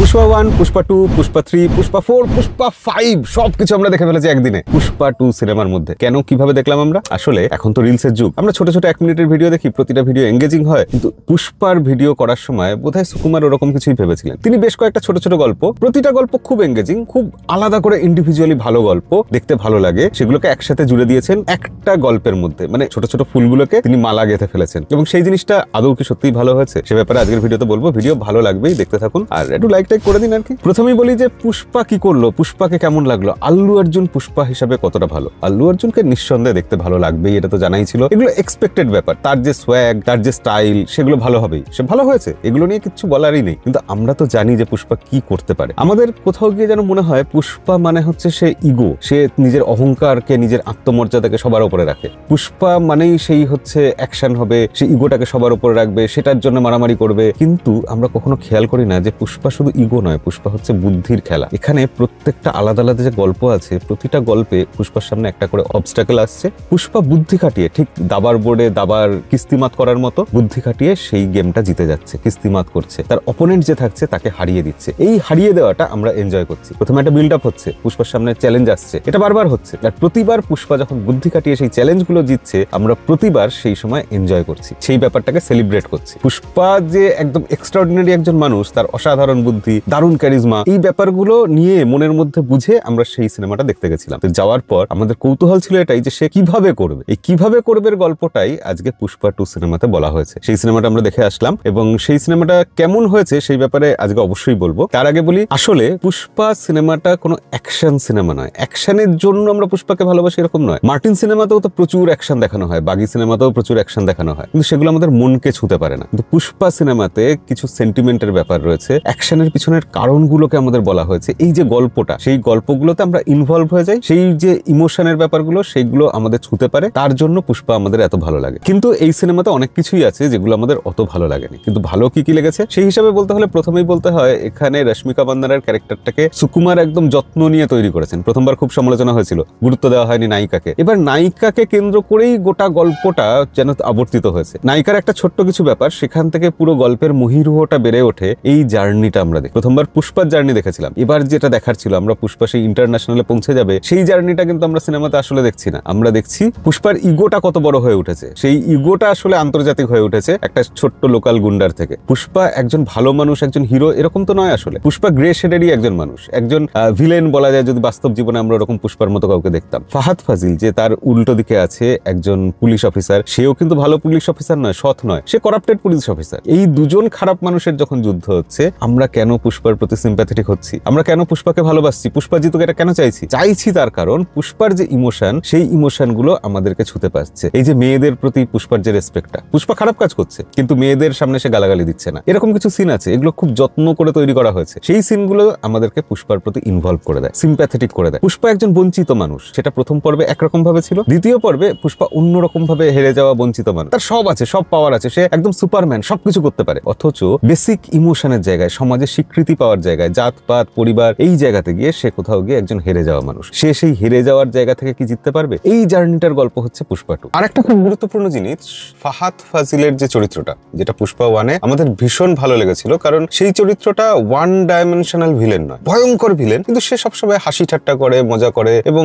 পুষ্পা 1, পুষ্পা 2, পুষ্পা 3, পুষ্পা 4, পুষ্পা 5 সবকিছু আমরা দেখে ফেলেছি একদিনে পুষ্পা 2 সিনেমার মধ্যে। কেন কিভাবে দেখলাম আমরা? আসলে এখন তো রিলসের যুগ, আমরা ছোট ছোট 1 মিনিটের ভিডিও দেখি, প্রতিটা ভিডিও এঙ্গেজিং হয়, কিন্তু পুষ্পার ভিডিও করার সময় বোধহয় সুকুমার ওরকম কিছুই ভেবেছিলেন। তিনি বেশ কয়েকটা ছোট ছোট গল্প, প্রতিটা গল্প খুব এঙ্গেজিং, খুব আলাদা করে ইন্ডিভিজুয়ালি ভালো গল্প, দেখতে ভালো লাগে, সেগুলোকে একসাথে জুড়ে দিয়েছেন একটা গল্পের মধ্যে। মানে ছোট ছোট ফুলগুলোকে তিনি মালা গেঁথে ফেলেছেন এবং সেই জিনিসটা আদৌ কি সত্যিই ভালো হয়েছে সে ব্যাপারে আজকের ভিডিওতে বলবো। ভিডিও ভালো লাগবেই, দেখতে থাকুন আর একটু লাইক টাইক করে দিন আর কি। প্রথমেই বলি যে পুষ্পা কি করলো, পুষ্পাকে কেমন লাগলো, আল্লু অর্জুন পুষ্পা হিসাবে কতটা ভালো। আল্লু অর্জুনকে নিঃসন্দেহে দেখতে ভালো লাগবেই, এটা তো জানাই ছিল, এগুলো এক্সপেক্টেড ব্যাপার। তার যে সোয়াগ, তার যে স্টাইল, সেগুলো ভালো হবেই, সে ভালো হয়েছে, এগুলো নিয়ে কিছু বলারই নেই। কিন্তু আমরা তো জানি যে পুষ্পা কি করতে পারে। আমাদের কোথাও গিয়ে যেন মনে হয় পুষ্পা মানে হচ্ছে সে ইগো, সে নিজের অহংকারকে, নিজের আত্মমর্যাদাকে সবার উপরে রাখে। পুষ্পা মানেই সেই হচ্ছে অ্যাকশন হবে, সে ইগোটাকে সবার উপরে রাখবে, সেটার জন্য মারামারি করবে। কিন্তু আমরা কখনো খেয়াল করি না যে পুষ্পা শুধু ইগো নয়, পুষ্পা হচ্ছে বুদ্ধির খেলা। এখানে প্রত্যেকটা আলাদা আলাদা যে গল্প আছে, প্রতিটা গল্পে পুষ্পার সামনে একটা করে অবস্টাকেল আসছে। পুষ্পা বুদ্ধি খাটিয়ে, ঠিক দাবার বোর্ডে দাবার কিস্তিমাত করার মতো বুদ্ধি খাটিয়ে সেই গেমটা জিতে যাচ্ছে, কিস্তিমাত করছে, তার অপোনেন্ট যে থাকছে তাকে হারিয়ে দিচ্ছে। এই হারিয়ে দেওয়াটা আমরা এনজয় করছি। প্রথমে একটা বিল্ড আপ হচ্ছে, পুষ্পার সামনে চ্যালেঞ্জ আসছে, এটা বারবার হচ্ছে, আর প্রতিবার পুষ্পা যখন বুদ্ধি খাটিয়ে সেই চ্যালেঞ্জগুলো জিতছে, আমরা প্রতিবার সেই সময় এনজয় করছি, সেই ব্যাপারটাকে সেলিব্রেট করছি। পুষ্পা যে একদম এক্সট্রাঅর্ডিনারি একজন মানুষ, তার অসাধারণ বুদ্ধি, দারুণ ক্যারিজমা, এই ব্যাপারগুলো নিয়ে মনের মধ্যে বুঝে আমরা সেই সিনেমাটা দেখতে গেছিলাম। তো যাওয়ার পর আমাদের কৌতূহল ছিল এটাই যে সে কিভাবে করবে, এই কিভাবে করবে গল্পটাই আজকে পুষ্পা 2 সিনেমাতে বলা হয়েছে। সেই সিনেমাটা আমরা দেখে আসলাম এবং সেই সিনেমাটা কেমন হয়েছে সেই ব্যাপারে আজকে অবশ্যই বলবো। তার আগে বলি, আসলে পুষ্পা সিনেমাটা কোনো অ্যাকশন সিনেমা নয়, অ্যাকশনের জন্য আমরা পুষ্পাকে ভালোবাসি এরকম নয়। মার্টিন সিনেমাতেও তো প্রচুর অ্যাকশন দেখানো হয়, বাগি সিনেমাতেও প্রচুর অ্যাকশন দেখানো হয়, কিন্তু সেগুলো আমাদের মনকে ছুঁতে পারে না। কিন্তু পুষ্পা সিনেমাতে কিছু সেন্টিমেন্টের ব্যাপার রয়েছে, অ্যাকশনের পিছনের কারণগুলোকে আমাদের বলা হয়েছে। এই যে গল্পটা, সেই গল্পগুলোতে আমরা ইনভলভ হয়ে যাই, সেই যে ইমোশনের ব্যাপারগুলো সেইগুলো আমাদের ছুঁতে পারে, তার জন্য পুষ্পা আমাদের এত ভালো লাগে। কিন্তু এই সিনেমাতে অনেক কিছুই আছে যেগুলো আমাদের অত ভালো লাগেনি। কিন্তু ভালো কি কি লেগেছে সেই হিসাবে বলতে হলে প্রথমেই বলতে হয় এখানে রশ্মিকা মান্দানার ক্যারেক্টারটাকে সুকুমার একদম যত্ন নিয়ে তৈরি করেছেন। প্রথমবার খুব সমালোচনা হয়েছিল, গুরুত্ব দেওয়া হয়নি নায়িকাকে। এবার নায়িকাকে কেন্দ্র করেই গোটা গল্পটা যেন আবর্তিত হয়েছে। নায়িকার একটা ছোট্ট কিছু ব্যাপার, সেখান থেকে পুরো গল্পের মহিরুহটা বেড়ে ওঠে। এই জার্নিটা আমরা দেখি, প্রথমবার পুষ্পার জার্নি দেখেছিলাম, এবার যেটা দেখার ছিল আমরা পুষ্পা সেই ইন্টারন্যাশনালে পৌঁছে যাবে, সেই জার্নিটা কিন্তু আমরা সিনেমাতে আসলে দেখছি না। আমরা দেখছি পুষ্পার ইগোটা কত বড় হয়ে উঠেছে, সেই ইগোটা আসলে আন্তর্জাতিক হয়ে উঠেছে একটা ছোট্ট লোকাল গুন্ডার থেকে। পুষ্পা একজন ভালো মানুষ, একজন হিরো এরকম তো নয় আসলে। পুষ্পা গ্রে শেডেরই একজন মানুষ, একজন ভিলেন বলা যায় যদি বাস্তব জীবনে আমরা ওরকম পুষ্পার মতো কাউকে দেখতাম। ফাহাদ ফাজিল যে তার উল্টো দিকে আছে একজন পুলিশ অফিসার, সেও কিন্তু ভালো পুলিশ অফিসার নয়, সৎ নয়, সে করাপ্টেড পুলিশ অফিসার। এই দুজন খারাপ মানুষের যখন যুদ্ধ হচ্ছে, আমরা কেন পুষ্পার প্রতি সিম্প্যাথেটিক হচ্ছি, আমরা কেন পুষ্পাকে ভালোবাসছি, পুষ্পা জিতুক, এটা কেন চাইছি তার কারণ পুষ্পার যে ইমোশন, সেই ইমোশন গুলো আমাদেরকে ছুতে পারছে। এই যে মেয়েদের প্রতি পুষ্পার যে রেসপেক্টটা, পুষ্পা খারাপ কাজ করছে কিন্তু মেয়েদের সামনে সে গালাগালি দিচ্ছে না, এরকম কিছু সিন আছে, এগুলো খুব যত্ন করে তৈরি করা হয়েছে। সেই সিনগুলো আমাদেরকে পুষ্পার প্রতি ইনভলভ করে দেয়, সিম্প্যাথেটিক করে দেয়। পুষ্পা একজন বঞ্চিত মানুষ, সেটা প্রথম পর্বে একরকম ভাবে ছিল, দ্বিতীয় পর্বে পুষ্পা অন্যরকম ভাবে হেরে যাওয়া বঞ্চিত মানুষ। তার সব আছে, সব পাওয়ার আছে, সে একদম সুপারম্যান, সবকিছু করতে পারে, অথচ বেসিক ইমোশনের জায়গায়, সমাজে স্বীকৃতি পাওয়ার জায়গায়, জাতপাত, পরিবার, এই জায়গাতে গিয়ে সে কোথাও গিয়ে একজন হেরে যাওয়া মানুষ। সে সেই হেরে যাওয়ার জায়গা থেকে কি জিততে পারবে, এই জার্নিটার গল্প হচ্ছে পুষ্পা 2। আর একটা খুব গুরুত্বপূর্ণ জিনিস, ফাহাদ ফাজিলের যে চরিত্রটা, যেটা পুষ্পা 1-এ আমাদের ভীষণ ভালো লেগেছিল, কারণ সেই চরিত্রটা ওয়ান ডাইমেনশনাল ভিলেন নয়, ভয়ঙ্কর ভিলেন, কিন্তু সে সবসময় হাসি ঠাট্টা করে, মজা করে এবং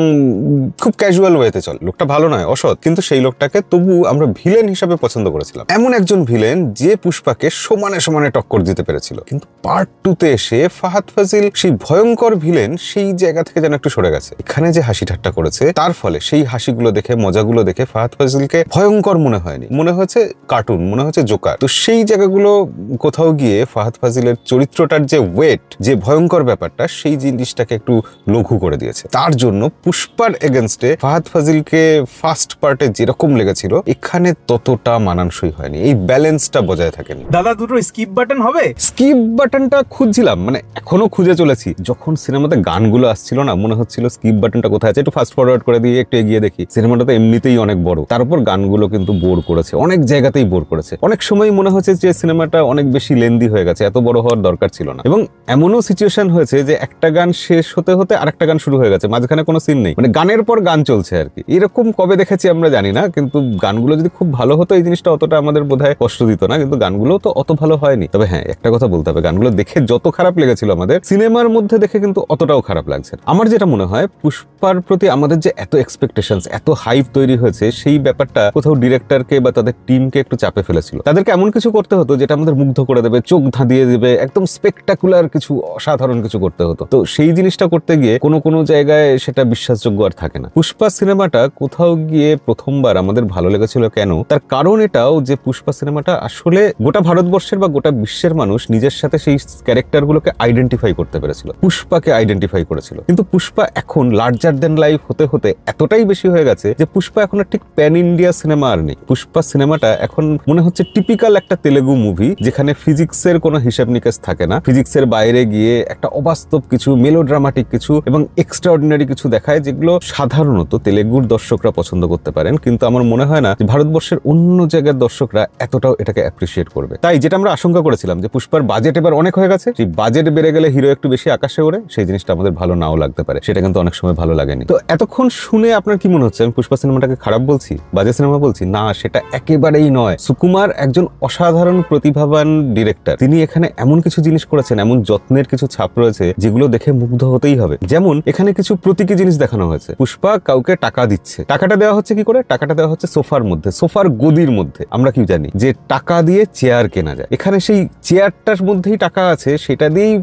খুব ক্যাজুয়াল ওয়েতে চলে। লোকটা ভালো নয়, অসৎ, কিন্তু সেই লোকটাকে তবু আমরা ভিলেন হিসাবে পছন্দ করেছিলাম। এমন একজন ভিলেন যে পুষ্পাকে সমানে সমানে টক্কর দিতে পেরেছিল। কিন্তু পার্ট 2-তে এসে ফাহাদ ফাজিল সেই ভয়ঙ্কর ভিলেন, সেই জায়গা থেকে যেন একটু সরে গেছে। এখানে যে হাসি ঠাট্টা করেছে, তার ফলে সেই হাসিগুলো দেখে, মজাগুলো দেখে ফাহাদ ফাজিলকে ভয়ঙ্কর মনে হয়নি, মনে হয়েছে কার্টুন, মনে হয়েছে জোকার। তো সেই জায়গাগুলো কোথাও গিয়ে ফাহাদ ফাজিলের চরিত্রটার যে ওয়েট, যে ভয়ঙ্কর ব্যাপারটা, সেই জিনিসটাকে একটু লঘু করে দিয়েছে। তার জন্য পুষ্পার এগেনস্টে ফাহাদ ফাজিলকে ফার্স্ট পার্টে যেরকম লেগেছিল, এখানে ততটা মানানসই হয়নি, এই ব্যালেন্সটা বজায় থাকেনি। দাদা দুটো স্কিপ বাটন হবে? স্কিপ বাটনটা খুঁজছিলাম, মানে এখনো খুঁজে চলেছি। যখন সিনেমাতে গানগুলো আসছিল না, মনে হচ্ছিল স্কিপ বাটনটা কোথায় আছে, একটু ফাস্ট ফরওয়ার্ড করে দিয়ে একটু এগিয়ে দেখি। সিনেমাটা তো এমনিতেই অনেক বড়, তার উপর গানগুলো কিন্তু বোর করেছে, অনেক জায়গাতেই বোর করেছে। অনেক সময় মনে হচ্ছে যে সিনেমাটা অনেক বেশি লেন্দি হয়ে গেছে, এত বড় হওয়ার দরকার ছিল না। এবং এমনও সিচুয়েশন হয়েছে যে একটা গান শেষ হতে হতে আরেকটা গান শুরু হয়ে গেছে, মাঝখানে কোনো সিন নেই, মানে গানের পর গান চলছে আর কি। এরকম কবে দেখেছি আমরা জানি না, কিন্তু গানগুলো যদি খুব ভালো হতো এই জিনিসটা অতটা আমাদের বোধহয় কষ্ট দিত না, কিন্তু গানগুলো তো অত ভালো হয়নি। তবে হ্যাঁ, একটা কথা বলতে হবে, গানগুলো দেখে যত খারাপ লেগেছিল আমাদের, সিনেমার মধ্যে দেখে কিন্তু অতটাও খারাপ লাগছে না। আমার যেটা মনে হয়, পুষ্পার প্রতি আমাদের যে এত এক্সপেকটেশনস, এত হাইপ তৈরি হয়েছে, সেই ব্যাপারটা কোথাও ডিরেক্টরকে বা তাদের টিমকে একটু চাপে ফেলেছিল। তাদেরকে এমন কিছু করতে হতো যেটা আমাদের মুগ্ধ করে দেবে, চোখ ধাঁধিয়ে দেবে, একদম স্পেকটাকুলার কিছু, অসাধারণ কিছু করতে হতো। তো সেই জিনিসটা করতে গিয়ে কোনো জায়গায় সেটা বিশ্বাসযোগ্য আর থাকে না। পুষ্পা সিনেমাটা কোথাও গিয়ে প্রথমবার আমাদের ভালো লেগেছিল কেন, তার কারণ এটাও যে পুষ্পা সিনেমাটা আসলে গোটা ভারতবর্ষের বা গোটা বিশ্বের মানুষ নিজের সাথে সেই ক্যারেক্টারগুলোকে আইডেন্টিফাই করতে পেরেছিল, পুষ্পাকে আইডেন্টিফাই করেছিল। কিন্তু পুষ্পা এখন লার্জার দেন লাইফ হতে হতে এতটাই বেশি হয়ে গেছে যে পুষ্পা এখন আর ঠিক প্যান ইন্ডিয়া সিনেমা আর নেই। পুষ্পা সিনেমাটা এখন মনে হচ্ছে টিপিক্যাল একটা তেলেগু মুভি, যেখানে ফিজিক্সের কোনো হিসাব নিকাশ থাকে না, ফিজিক্সের বাইরে গিয়ে একটা অবাস্তব কিছু, মেলোড্রামাটিক কিছু এবং এক্সট্রাঅর্ডিনারি কিছু দেখায়, যেগুলো সাধারণত তেলেগুর দর্শকরা পছন্দ করতে পারেন, কিন্তু আমার মনে হয় না যে ভারতবর্ষের অন্য জায়গার দর্শকরা এতটাও এটাকে অ্যাপ্রিসিয়েট করবে। তাই যেটা আমরা আশঙ্কা করেছিলাম যে পুষ্পার বাজেট এবার অনেক হয়ে গেছে, সেই বাজেট বেড়ে গেলে হিরো একটু বেশি আকাশে ওড়ে, সেই জিনিসটা আমাদের ভালো নাও লাগতে পারে, সেটা কিন্তু অনেক সময় ভালো লাগেনি। তো এতক্ষণ শুনে আপনার কি মনে হচ্ছে আমি পুষ্পা সিনেমাটাকে খারাপ বলছি, বাজে সিনেমা বলছি? না, সেটা একেবারেই নয়। সুকুমার একজন অসাধারণ প্রতিভাবান ডিরেক্টর। তিনি এখানে এমন কিছু জিনিস করেছেন, এমন যত্নের কিছু ছাপ রয়েছে যেগুলো দেখে মুগ্ধ হতেই হবে। যেমন এখানে কিছু প্রতীকী জিনিস দেখানো হয়েছে। পুষ্পা কাউকে টাকা দিচ্ছে, টাকাটা দেওয়া হচ্ছে কি করে? টাকাটা দেওয়া হচ্ছে সোফার মধ্যে, সোফার গদির মধ্যে। আমরা কি জানি যে টাকা দিয়ে চেয়ার কেনা যায়, এখানে সেই চেয়ারটার মধ্যেই টাকা আছে, সেটা দিয়েই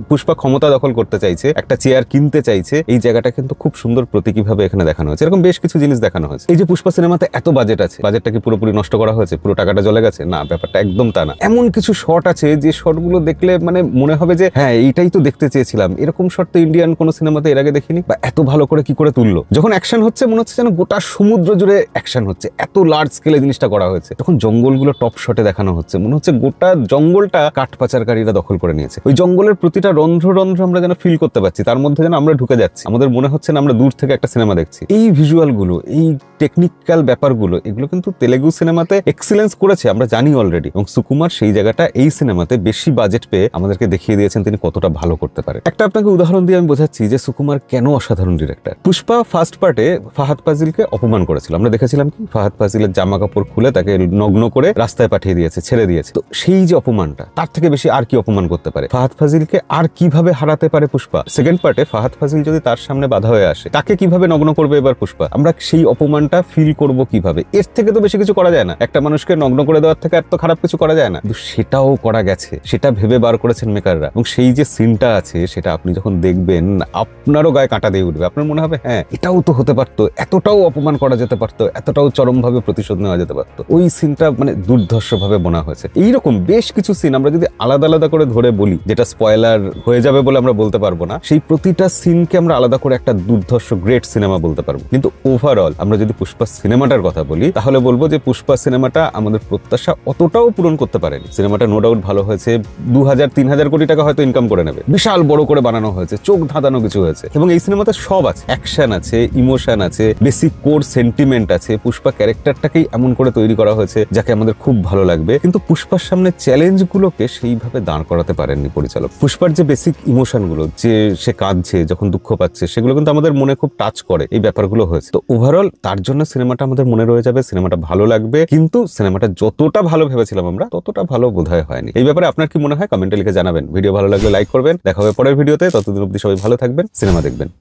পুষ্পা ক্ষমতা দখল করতে চাইছে, একটা চেয়ার কিনতে চাইছে। এই জায়গাটা কিন্তু খুব সুন্দর প্রতীকী ভাবে এখানে দেখানো হয়েছে। এরকম বেশ কিছু জিনিস দেখানো হয়েছে। এই যে পুষ্পা সিনেমাতে এত বাজেট আছে, বাজেটটা কি পুরোপুরি নষ্ট করা হয়েছে, পুরো টাকাটা চলে গেছে? না, ব্যাপারটা একদম তা না। এমন কিছু শট আছে যে শটগুলো দেখলে মানে মনে হবে যে হ্যাঁ, এইটাই তো দেখতে চেয়েছিলাম, এরকম শট তো ইন্ডিয়ান কোনো সিনেমাতে এর আগে দেখিনি, বা এত ভালো করে কি করে তুললো। যখন অ্যাকশন হচ্ছে মনে হচ্ছে যেন গোটা সমুদ্র জুড়ে অ্যাকশন হচ্ছে, এত লার্জ স্কেলে জিনিসটা করা হয়েছে। যখন জঙ্গলগুলো টপ শটে দেখানো হচ্ছে, মনে হচ্ছে গোটা জঙ্গলটা কাঠ পাচারকারীরা দখল করে নিয়েছে। ওই জঙ্গলের প্রতিটা রন্ধ্র আমরা যেন ফিল করতে পারছি, তার মধ্যে যেন আমরা ঢুকে যাচ্ছি, আমাদের মনে হচ্ছে না আমরা দূর থেকে একটা সিনেমা দেখছি। এই ভিজুয়াল গুলো, এই টেকনিক্যাল ব্যাপারগুলো, এগুলো কিন্তু তেলেগু সিনেমাতে এক্সিলেন্স করেছে, আমরা জানি অলরেডি। এবং সুকুমার সেই জায়গাটা এই সিনেমাতে বেশি বাজেট পেয়ে আমাদেরকে দেখিয়ে দিয়েছেন তিনি কতটা ভালো করতে পারে। একটা আপনাকে উদাহরণ দিয়ে আমি বোঝাচ্ছি যে সুকুমার কেন অসাধারণ ডিরেক্টর। পুষ্পা ফার্স্ট পার্টে ফাহাদ ফাজিলকে অপমান করেছিল, আমরা দেখেছিলাম কি ফাহাদ ফাজিলের জামা কাপড় খুলে তাকে নগ্ন করে রাস্তায় পাঠিয়ে দিয়েছে, ছেড়ে দিয়েছে। তো সেই যে অপমানটা, তার থেকে বেশি আর কি অপমান করতে পারে? ফাহাদ ফাজিলকে আর কিভাবে হারাতে পারে পুষ্পা? সেকেন্ড পার্টে ফাহাদ ফাজিল যদি তার সামনে বাধা হয়ে আসে, তাকে কিভাবে নগ্ন করবে এবার পুষ্পা? আমরা সেই অপমানটা ফিল করব কিভাবে? এর থেকে তো বেশি কিছু করা যায় না, একটা মানুষকে নগ্ন করে দেওয়ার থেকে আর তো খারাপ কিছু করা যায় না। কিন্তু সেটাও করা গেছে, সেটা ভেবে বার করেছেন মেকাররা। এবং সেই যে সিনটা আছে, সেটা আপনি যখন দেখবেন আপনারও গায়ে কাঁটা দিয়ে উঠবে, আপনার মনে হবে হ্যাঁ, এটাও তো হতে পারতো, এতটাও অপমান করা যেতে পারতো, এতটাও চরমভাবে প্রতিশোধ নেওয়া যেতে পারতো। ওই সিনটা মানে দুর্ধর্ষ ভাবে বোনা হয়েছে। এইরকম বেশ কিছু সিন আমরা যদি আলাদা আলাদা করে ধরে বলি, যেটা স্পয়লার হয়ে যাবে বলে আমরা বলতে পারবো না, সেই প্রতিটা সিনকে আমরা আলাদা করে একটা দুর্ধর্ষ গ্রেট সিনেমা বলতে পারবো। কিন্তু ওভারঅল আমরা যদি পুষ্পা সিনেমাটার কথা বলি, তাহলে বলবো যে পুষ্পা সিনেমাটা আমাদের প্রত্যাশা অতটাও পূরণ করতে পারেনি। সিনেমাটা নো ডাউট ভালো হয়েছে, 2000-3000 কোটি টাকা হয়তো ইনকাম করে নেবে, বিশাল বড় করে বানানো হয়েছে, চোখ ধাঁধানো কিছু হয়েছে। এবং এই সিনেমাতে সব আছে, অ্যাকশন আছে, ইমোশন আছে, বেসিক কোর সেন্টিমেন্ট আছে। পুষ্পা ক্যারেক্টারটাকেই এমন করে তৈরি করা হয়েছে যাকে আমাদের খুব ভালো লাগবে। কিন্তু পুষ্পার সামনে চ্যালেঞ্জ গুলোকে সেইভাবে দাঁড় করাতে পারেননি পরিচালক। পুষ্পার যে বেসিক ইমোশন গুলো, যে সে কাঁদছে, যখন দুঃখ পাচ্ছে, সেগুলো কিন্তু আমাদের মনে খুব টাচ করে, এই ব্যাপারগুলো হয়েছে। তো ওভারঅল তার জন্য সিনেমাটা আমাদের মনে রয়ে যাবে, সিনেমাটা ভালো লাগবে। কিন্তু সিনেমাটা যতটা ভালো ভেবেছিলাম আমরা, ততটা ভালো বোধহয় হয়নি। এই ব্যাপারে আপনার কি মনে হয় কমেন্টে লিখে জানাবেন। ভিডিও ভালো লাগলে লাইক করবেন। দেখা হবে পরের ভিডিওতে, ততদিন অবধি সবাই ভালো থাকবেন, সিনেমা দেখবেন।